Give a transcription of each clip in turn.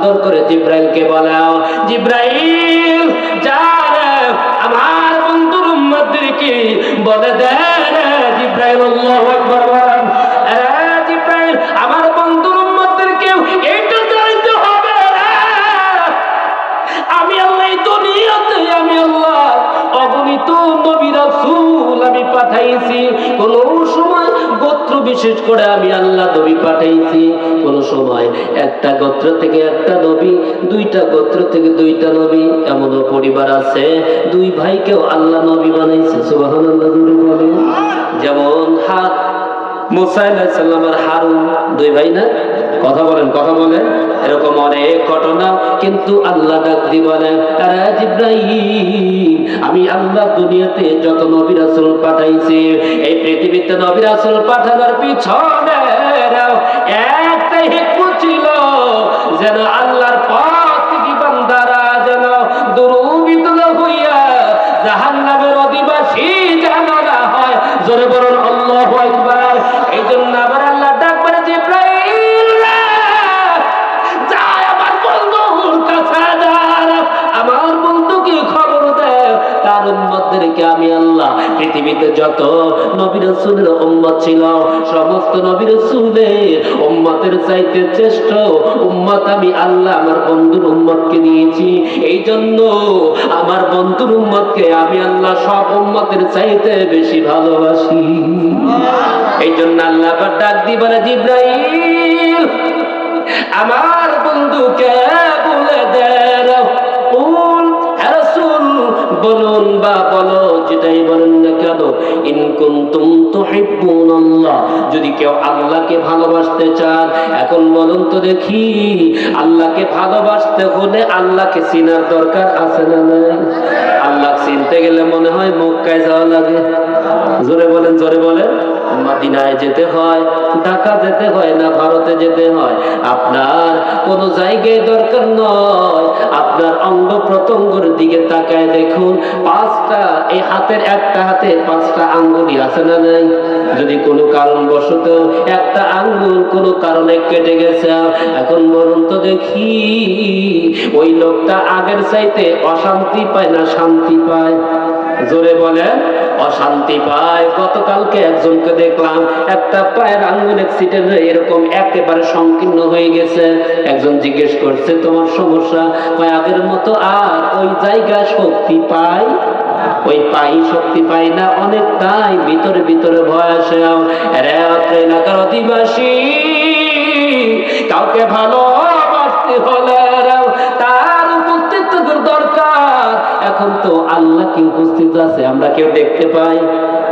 সুন্দর করে জিব্রাইলকে বলাও, জিব্রাইল যা আমার বন্ধুর উম্মতদেরকে বলে দে। জিব্রাইল আল্লাহু আকবার বলেন, জিব্রাইল আমার বন্ধুর উম্মতদেরকে এইটা জানতে হবে, আমি আল্লাহ এই দুনিয়াতে আমি আল্লাহ অগণিত নবী রাসূল আমি পাঠাইছি। কোন সময় গোত্র বিশেষ করে আমি আল্লাহ নবী পাঠাইছি, কোন সময় একটা গোত্র থেকে একটা নবী, দুইটা গোত্র থেকে দুইটা নবী। এমনও পরিবার আছে দুই ভাইকেও আল্লাহ নবী বানাইছে। সুবহানাল্লাহ বলে, যেমন মুসা আলাইহিস সালাম আর হারুন দুই ভাই না? কথা বলেন কথা বলেন, এরকম অনেক ঘটনা। কিন্তু আল্লাহ ডাক দিয়ে বলেন, আরে জিব্রাইল আমি আল্লাহ দুনিয়াতে যত নবী রাসূল পাঠাইছি, এই পৃথিবীতে নবী রাসূল পাঠানোর পিছনে একটাই হিকমত ছিল, যেন আল্লাহর পথ থেকে বান্দারা যেন দুর্বৃত্ত হইয়া জাহান্নামের অধিবাসী যেন না হয়। জোরে বলুন আল্লাহু আকবার। এই জন্য আবার আল্লাহ ডাক করে, জিব্রাইল যায় আমার বন্ধুর কাছে, আমার বন্ধুকে খবর দেয় তার উম্মতদেরকে আমি আল্লাহ পৃথিবীতে যত নবী রাসূলের উম্মত ছিল সমস্ত নবী রাসূলের উম্মতের চাইতে শ্রেষ্ঠ উম্মত আমি আল্লাহ আমার বন্ধুর উম্মতকে দিয়েছি। এই জন্য আমার বন্ধুর উম্মতকে আমি আল্লাহ সব উম্মতের চাইতে বেশি ভালোবাসি। এই জন্য আল্লাহ আবার ডাক দিয়ে বলে, জিব্রাইল আমার বন্ধুকে বলে দেন, বলুন বা বলো যেটাই বলেন না কেন, ইন কুনতুম তুহিব্বুনাল্লাহ, যদি কেউ আল্লাহকে ভালোবাসতে চান। এখন বলুন তো দেখি, আল্লাহকে ভালোবাসতে হলে আল্লাহকে চিনার দরকার আছে না নাই? আল্লাহ চিনতে গেলে মনে হয় মক্কায় যাওয়া লাগে। জোরে বলেন জোরে বলেন। মদিনায় যেতে হয়, ঢাকা যেতে হয় না ভারতে যেতে হয়। আপনার কোন জায়গায় দরকার নয়, আপনার অঙ্গ প্রত্যঙ্গের দিকে তাকায় দেখুন, পাঁচটা এই হাতের একটা হাতে পাঁচটা আঙ্গুলই আছে না নাই? যদি কোনো কারণবশত একটা আঙ্গুল কোনো কারণে কেটে গেছে, এখন বলুন তো দেখি ওই লোকটা আগের চাইতে অশান্তি পায় না শান্তি পায়? জোরে বলেন অশান্তি পায়। গতকালকে একজনকে দেখলাম একটা পায়ের আঙ্গুল অ্যাক্সিডেন্টে এরকম একেবারে সংকীর্ণ হয়ে গেছে। একজন জিজ্ঞেস করছে তোমার সমস্যা? আগের মতো আর ওই জায়গায় শক্তি পায়? ওই পাই শক্তি পাই না, অনেকটাই ভিতরে ভিতরে ভয় আসে। এলাকার অধিবাসী কাউকে ভালোবাসতে হলে তার উপস্থিত দরকার। এখন তো আল্লাহ কি উপস্থিত আছে আমরা কেউ দেখতে পাই?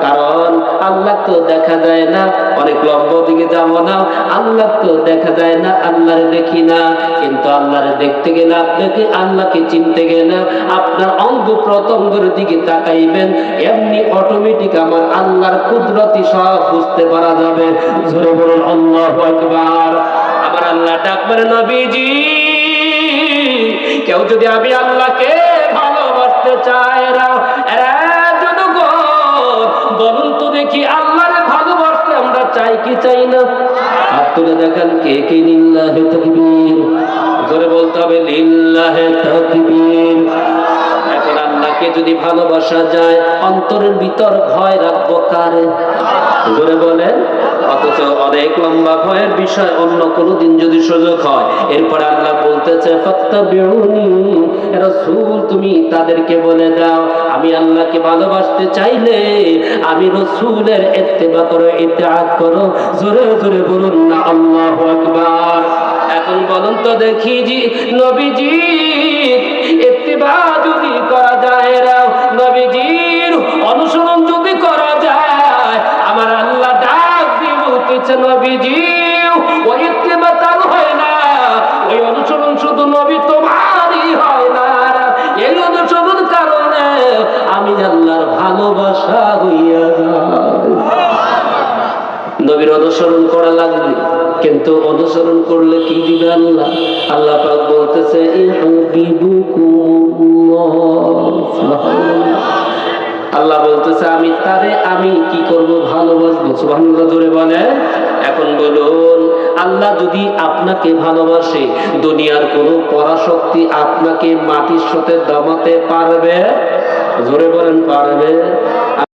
কারণ আল্লাহ তো দেখা যায় না, অনেক লম্বা দিকে যাবো না, আল্লাহ তো দেখা যায় না, আল্লাহরে দেখি না। কিন্তু আল্লাহরে দেখতে গেলে আপনাকে, আল্লাহকে চিনতে গেলে আপনার অঙ্গ প্রত্যঙ্গের দিকে তাকাইবেন, এমনি অটোমেটিক আমার আল্লাহর কুদরতি সব বুঝতে পারা যাবে। জোরে বলুন আল্লাহু আকবার। আমার আল্লাহ ডাক মারে, নবীজি কেউ যদি আমি আল্লাহকে ভালোবাসতে চায় বলুন তো দেখি, আল্লাহরে ভালোবাসতে আমরা চাই কি চাই না? হাত তুলে দেখেন কে কে লিল্লাহি তাকবীর। জোরে বলতে হবে লিল্লাহি তাকবীর। এখন আল্লাহকে যদি ভালোবাসা যায় অন্তরের ভিতর ভয় রাখবো কারে? জোরে বলেন। অথচ অনেক লম্বা ভয়ের বিষয় অন্য কোনো দিন যদি সুযোগ হয়। এরপরে আল্লাহ বলতেছে ফাত্তাবিউনি, রাসূল তুমি তাদেরকে বলে দাও আমি আল্লাহকে ভালোবাসতে চাইলে আমি রাসূলের ইত্তেবা করো, ইতিআত করো। জোরে জোরে বলুন না আল্লাহু আকবার। এখন বলুন তো দেখি জি নবীজি ইত্তেবা যদি করা যায়, নবীজির অনুসরণ যদি করা যায়, আমার আল্লাহ ডাক দিয়ে বলতেছে নবীজি ওই ইত্তেবা তার হয় না, ওই অনুসরণ শুধু নবী তোমারই হয় না, এই অনুসরণ কারণে আমি আল্লাহর ভালোবাসা হইয়া যায়। নবীর অনুসরণ করা লাগবে, কিন্তু অনুসরণ করলে কি দিবে আল্লাহ? আল্লাহ পাক বলতেছে আল্লাহ বলতেছে আমি তারে আমি কি করব? ভালোবাসবো। সুবহানাল্লাহ জোরে বলে। এখন বলুন আল্লাহ যদি আপনাকে ভালোবাসে, দুনিয়ার কোনো পরাশক্তি আপনাকে মাটির সাথে দমাতে পারবে? জোরে বলেন, পারবে?